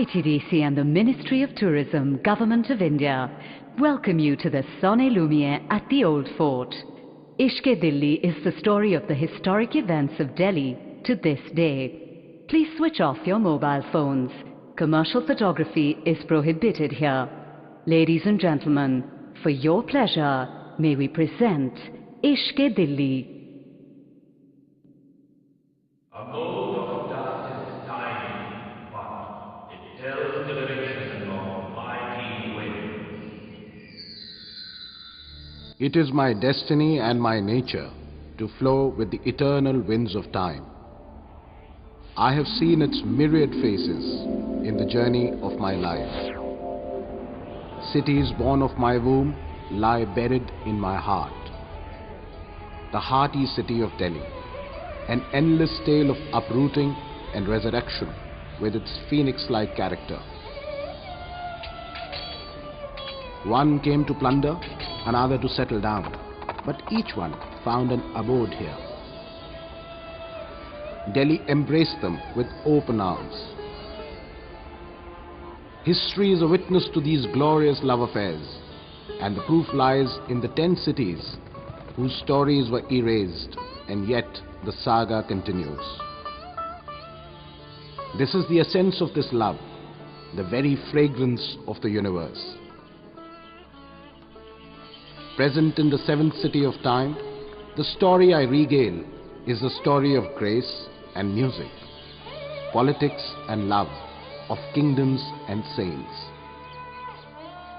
ITDC and the Ministry of Tourism, Government of India, welcome you to the Sonne Lumiere at the Old Fort. Ishq-e Dilli is the story of the historic events of Delhi to this day. Please switch off your mobile phones. Commercial photography is prohibited here. Ladies and gentlemen, for your pleasure, may we present Ishq-e Dilli. A mote of dust is tiny, but it tells the direction of mighty winds. It is my destiny and my nature to flow with the eternal winds of time. I have seen its myriad faces in the journey of my life. Cities born of my womb lie buried in my heart. The hearty city of Delhi, an endless tale of uprooting and resurrection with its phoenix-like character. One came to plunder, another to settle down, but each one found an abode here. Delhi embraced them with open arms. History is a witness to these glorious love affairs, and the proof lies in the 10 cities whose stories were erased, and yet the saga continues. This is the essence of this love, the very fragrance of the universe. Present in the 7th city of time, the story I regale is the story of grace and music, politics and love, of kingdoms and saints.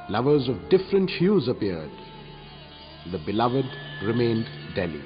Lovers of different hues appeared. The beloved remained Delhi.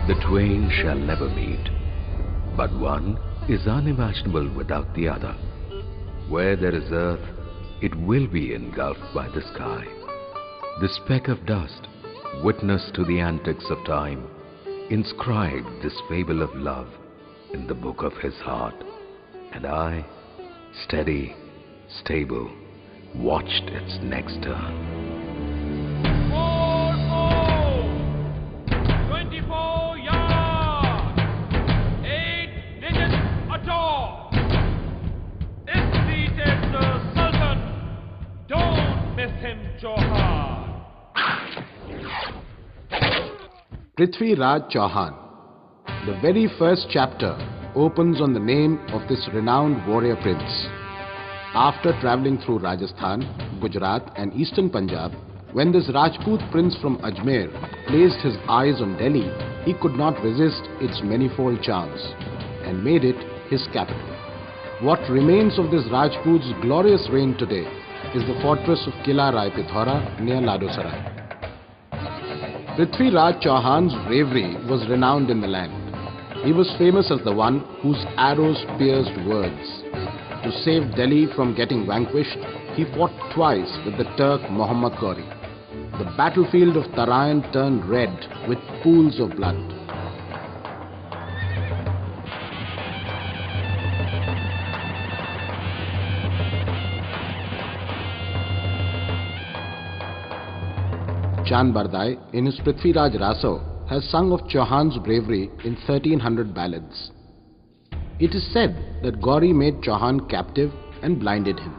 The twain shall never meet, but one is unimaginable without the other. Where there is earth, it will be engulfed by the sky. The speck of dust, witness to the antics of time, inscribed this fable of love in the book of his heart, and I, steady, stable, watched its next turn. 24 yards, 8 digits atop. Is seated the Sultan. Don't miss him, Chauhan. Prithvi Raj Chauhan. The very first chapter opens on the name of this renowned warrior prince. After travelling through Rajasthan, Gujarat and eastern Punjab, when this Rajput prince from Ajmer placed his eyes on Delhi, he could not resist its manifold charms and made it his capital. What remains of this Rajput's glorious reign today is the fortress of Kila Rai Pithora near Ladosarai. Prithvi Raj Chauhan's bravery was renowned in the land. He was famous as the one whose arrows pierced words. To save Delhi from getting vanquished, he fought twice with the Turk Muhammad Ghori. The battlefield of Tarayan turned red with pools of blood. Chand Bardai, in his Prithvi Raj Raso, has sung of Chauhan's bravery in 1300 ballads. It is said that Ghori made Chauhan captive and blinded him.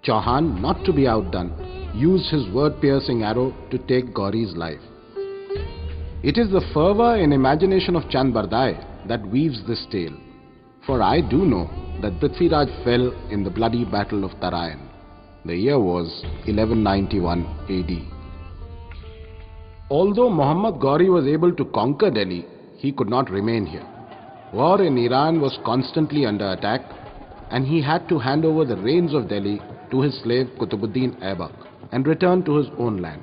Chauhan, not to be outdone, used his word-piercing arrow to take Ghori's life. It is the fervour and imagination of Chand Bardai that weaves this tale, for I do know that Prithvi Raj fell in the bloody battle of Tarayan. The year was 1191 AD. Although Muhammad Ghori was able to conquer Delhi, he could not remain here. War in Iran was constantly under attack, and he had to hand over the reins of Delhi to his slave Qutbuddin Aibak and return to his own land.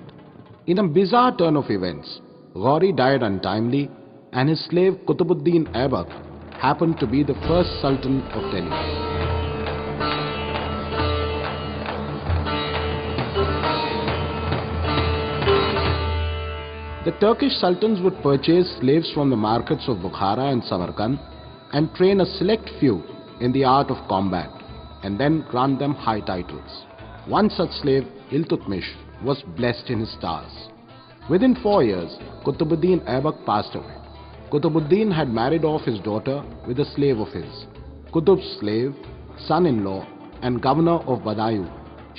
In a bizarre turn of events, Ghori died untimely, and his slave Qutbuddin Aibak happened to be the first Sultan of Delhi. The Turkish sultans would purchase slaves from the markets of Bukhara and Samarkand and train a select few in the art of combat and then grant them high titles. One such slave, Iltutmish, was blessed in his stars. Within 4 years, Qutbuddin Aibak passed away. Qutbuddin had married off his daughter with a slave of his. Qutb's slave, son-in-law and governor of Badayu,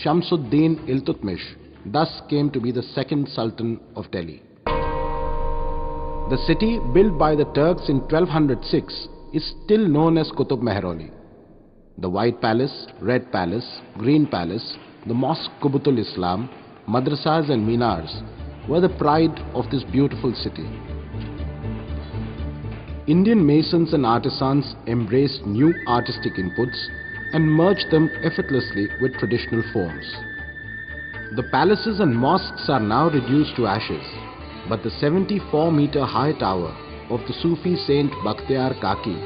Shamsuddin Iltutmish, thus came to be the second Sultan of Delhi. The city, built by the Turks in 1206, is still known as Qutb Mehroli. The White Palace, Red Palace, Green Palace, the Mosque Qubatul Islam, madrasas and minars were the pride of this beautiful city. Indian masons and artisans embraced new artistic inputs and merged them effortlessly with traditional forms. The palaces and mosques are now reduced to ashes, but the 74-meter high tower of the Sufi saint Bakhtiyar Kaki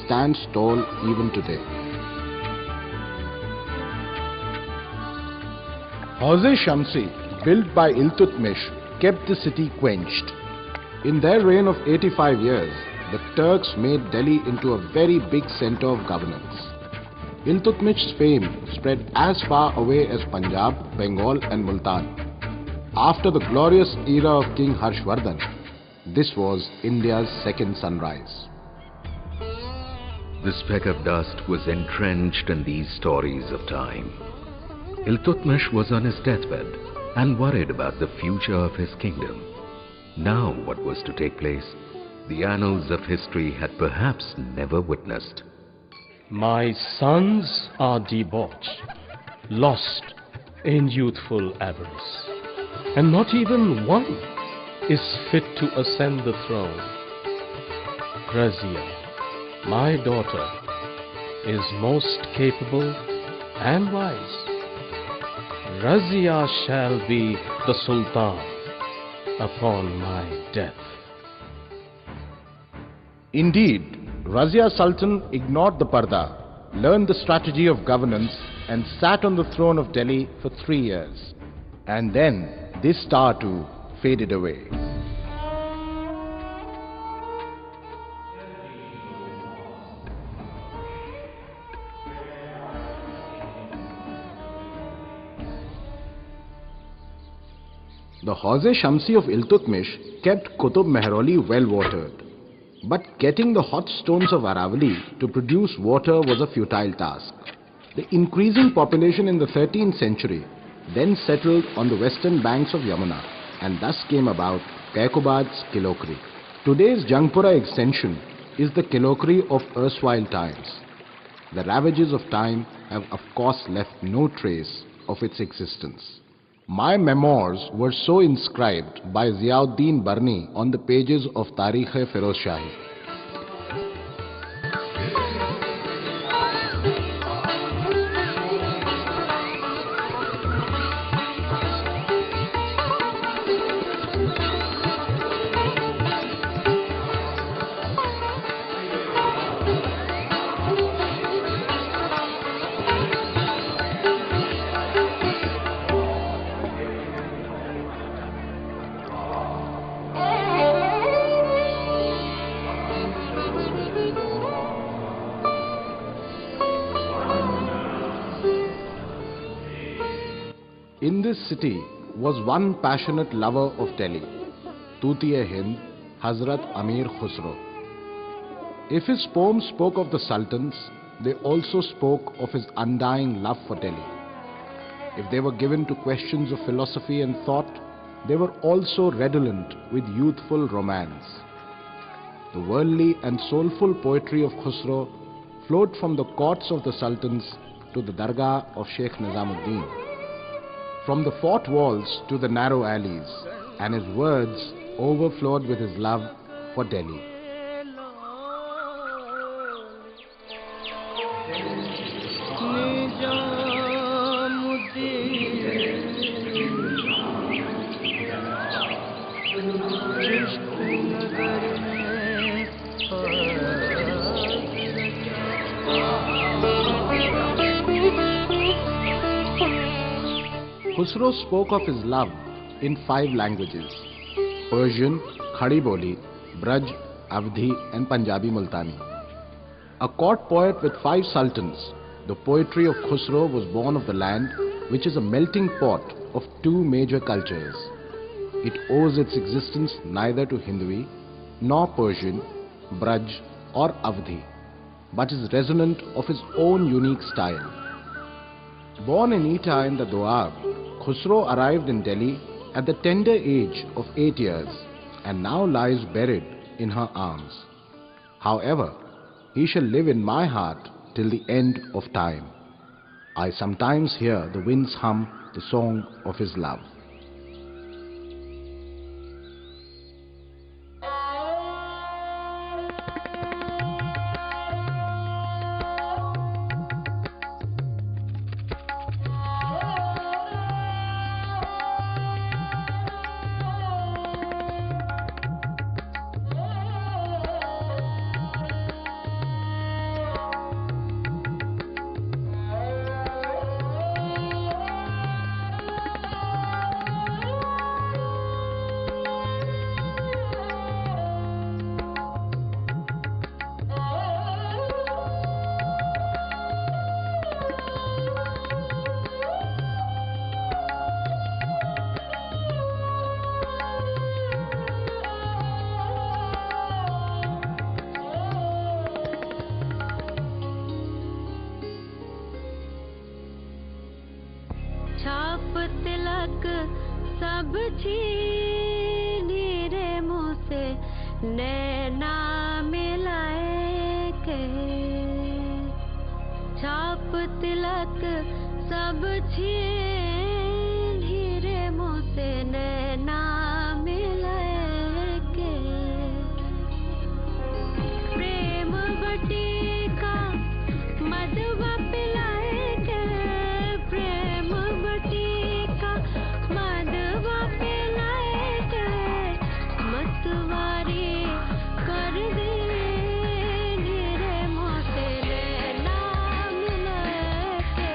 stands tall even today. Hauz-e Shamsi, built by Iltutmish, kept the city quenched. In their reign of 85 years, the Turks made Delhi into a very big center of governance. Iltutmish's fame spread as far away as Punjab, Bengal and Multan. After the glorious era of King Harshvardhan, this was India's second sunrise. The speck of dust was entrenched in these stories of time. Iltutmish was on his deathbed and worried about the future of his kingdom. Now what was to take place, the annals of history had perhaps never witnessed. My sons are debauched, lost in youthful avarice, and not even one is fit to ascend the throne. Razia, my daughter, is most capable and wise. Razia shall be the Sultan upon my death. Indeed, Razia Sultan ignored the parda, learned the strategy of governance and sat on the throne of Delhi for 3 years. And then this star too faded away. The Hauz-e Shamsi of Iltutmish kept Qutb Mehroli well watered. But getting the hot stones of Aravali to produce water was a futile task. The increasing population in the 13th century then settled on the western banks of Yamuna and thus came about Kaikobad's Kilokri. Today's Jangpura extension is the Kilokri of erstwhile times. The ravages of time have of course left no trace of its existence. My memoirs were so inscribed by Ziauddin Barni on the pages of Tarikh-e-Feroz Shahi. In this city was one passionate lover of Delhi, Tutiye-Hind, Hazrat Amir Khusro. If his poems spoke of the sultans, they also spoke of his undying love for Delhi. If they were given to questions of philosophy and thought, they were also redolent with youthful romance. The worldly and soulful poetry of Khusro flowed from the courts of the sultans to the dargah of Sheikh Nizamuddin, from the fort walls to the narrow alleys, and his words overflowed with his love for Delhi. Khusro spoke of his love in 5 languages: Persian, Khadi Boli, Braj, Avdhi and Punjabi Multani. A court poet with 5 sultans, the poetry of Khusro was born of the land which is a melting pot of 2 major cultures. It owes its existence neither to Hindui nor Persian, Braj or Avdhi, but is resonant of his own unique style. Born in Etah in the Doab, Khusro arrived in Delhi at the tender age of 8 years and now lies buried in her arms. However, he shall live in my heart till the end of time. I sometimes hear the winds hum the song of his love. छाप तिलक सब छीनी रे मुँह से नैना मिलाए के। छाप तिलक सब छीनी रे मुँह से नैना मिलाए के। प्रेम बटिका मधुआ पिलाए के। प्रेम बटिका मधुआ पिलाए के। मतवारी कर दे रे मुँह से नैना मिलाए के।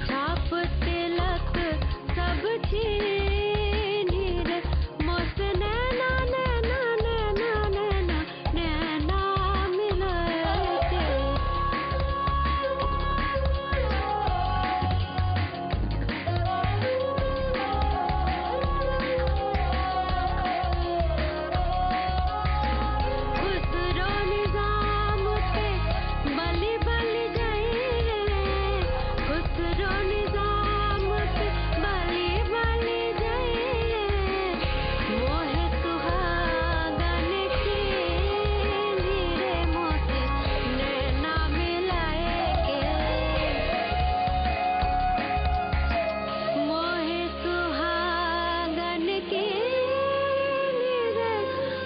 छाप तिलक सब छीनी रे मुँह से नैना नैना नैना नैना नैना मिलाए के। खुसरो निजाम पे बलि बलि गए रे। खुसरो निजाम पे बलि बलि गए रे। मोहे सुहागन की रे मुँह से नैना मिलाए के। मोहे सुहागन की रे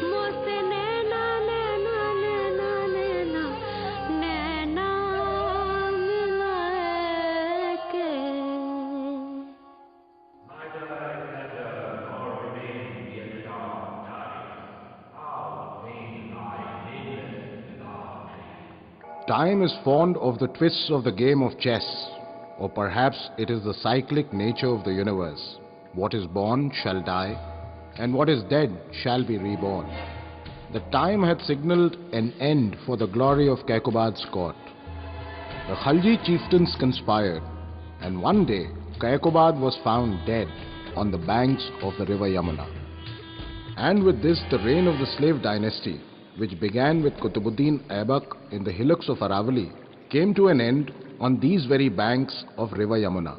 मुँह से नैना नैना नैना नैना नैना मिलाए के। Neither letter nor remain the dark time. How vain lie nameless without thee. Time is fond of the twists of the game of chess, or perhaps it is the cyclic nature of the universe. What is born shall die, and what is dead shall be reborn. The time had signalled an end for the glory of Kaikobad's court. The Khalji chieftains conspired, and one day Kaikobad was found dead on the banks of the river Yamuna. And with this, the reign of the slave dynasty, which began with Qutbuddin Aibak in the hillocks of Aravali, came to an end on these very banks of river Yamuna.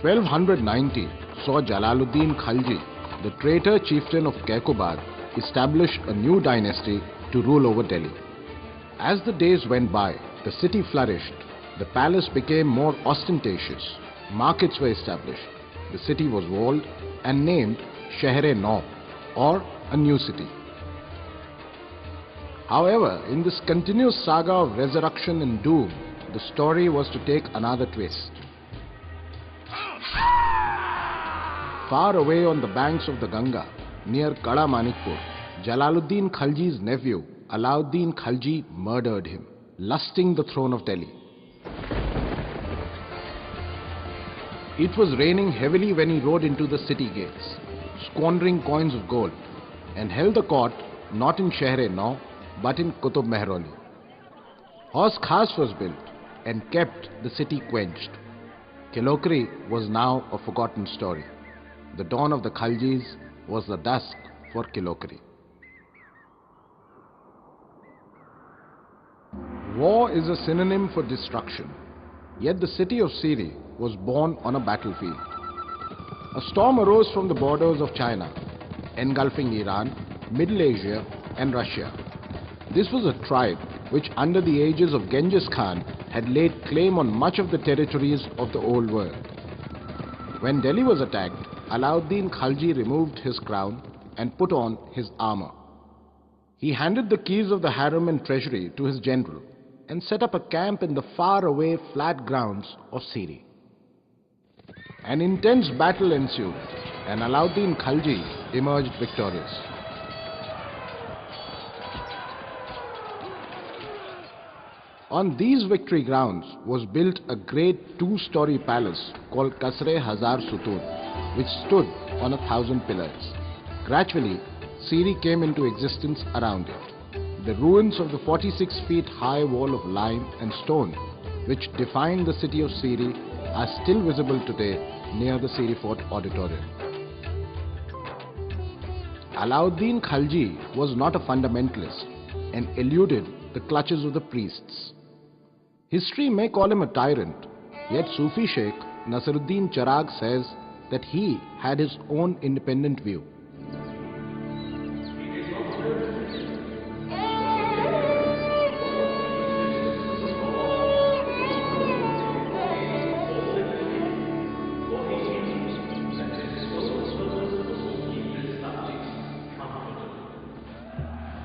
1290 saw Jalaluddin Khalji, the traitor chieftain of Kaikobad, establish a new dynasty to rule over Delhi. As the days went by, the city flourished, the palace became more ostentatious, markets were established, the city was walled and named Shahre-Nau, or a new city. However, in this continuous saga of resurrection and doom, the story was to take another twist. Far away on the banks of the Ganga, near Kada Manikpur, Jalaluddin Khalji's nephew, Alauddin Khalji, murdered him, lusting the throne of Delhi. It was raining heavily when he rode into the city gates, squandering coins of gold, and held the court not in Sheher-e-Nau but in Qutub Mehroli. Horse Khas was built and kept the city quenched. Kilokri was now a forgotten story. The dawn of the Khaljis was the dusk for Kilokri. War is a synonym for destruction, yet the city of Siri was born on a battlefield. A storm arose from the borders of China, engulfing Iran, Middle Asia and Russia. This was a tribe which under the aegis of Genghis Khan had laid claim on much of the territories of the old world. When Delhi was attacked, Alauddin Khalji removed his crown and put on his armor. He handed the keys of the harem and treasury to his general and set up a camp in the far-away flat grounds of Siri. An intense battle ensued and Alauddin Khalji emerged victorious. On these victory grounds was built a great two-story palace called Kasr-e-Hazar Sutun, which stood on 1,000 pillars. Gradually, Siri came into existence around it. The ruins of the 46 feet high wall of lime and stone, which defined the city of Siri, are still visible today near the Siri Fort Auditorium. Alauddin Khalji was not a fundamentalist and eluded the clutches of the priests. History may call him a tyrant, yet Sufi Sheikh Nasruddin Charag says that he had his own independent view.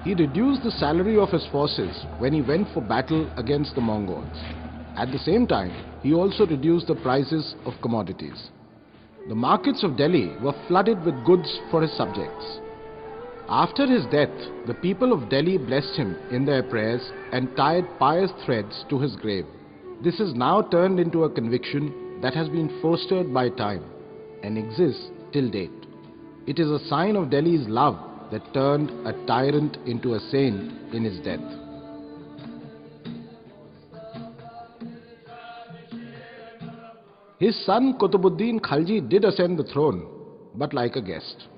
He reduced the salary of his forces when he went for battle against the Mongols. At the same time, he also reduced the prices of commodities. The markets of Delhi were flooded with goods for his subjects. After his death, the people of Delhi blessed him in their prayers and tied pious threads to his grave. This is now turned into a conviction that has been fostered by time and exists till date. It is a sign of Delhi's love that turned a tyrant into a saint in his death. His son Qutubuddin Khalji did ascend the throne, but like a guest.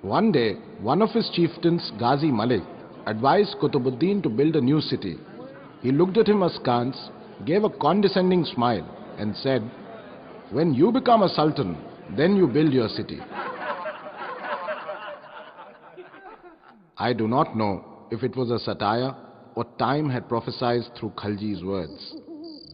One day, one of his chieftains, Ghazi Malik, advised Qutubuddin to build a new city. He looked at him askance, gave a condescending smile and said, "When you become a sultan, then you build your city." I do not know if it was a satire or time had prophesied through Khalji's words.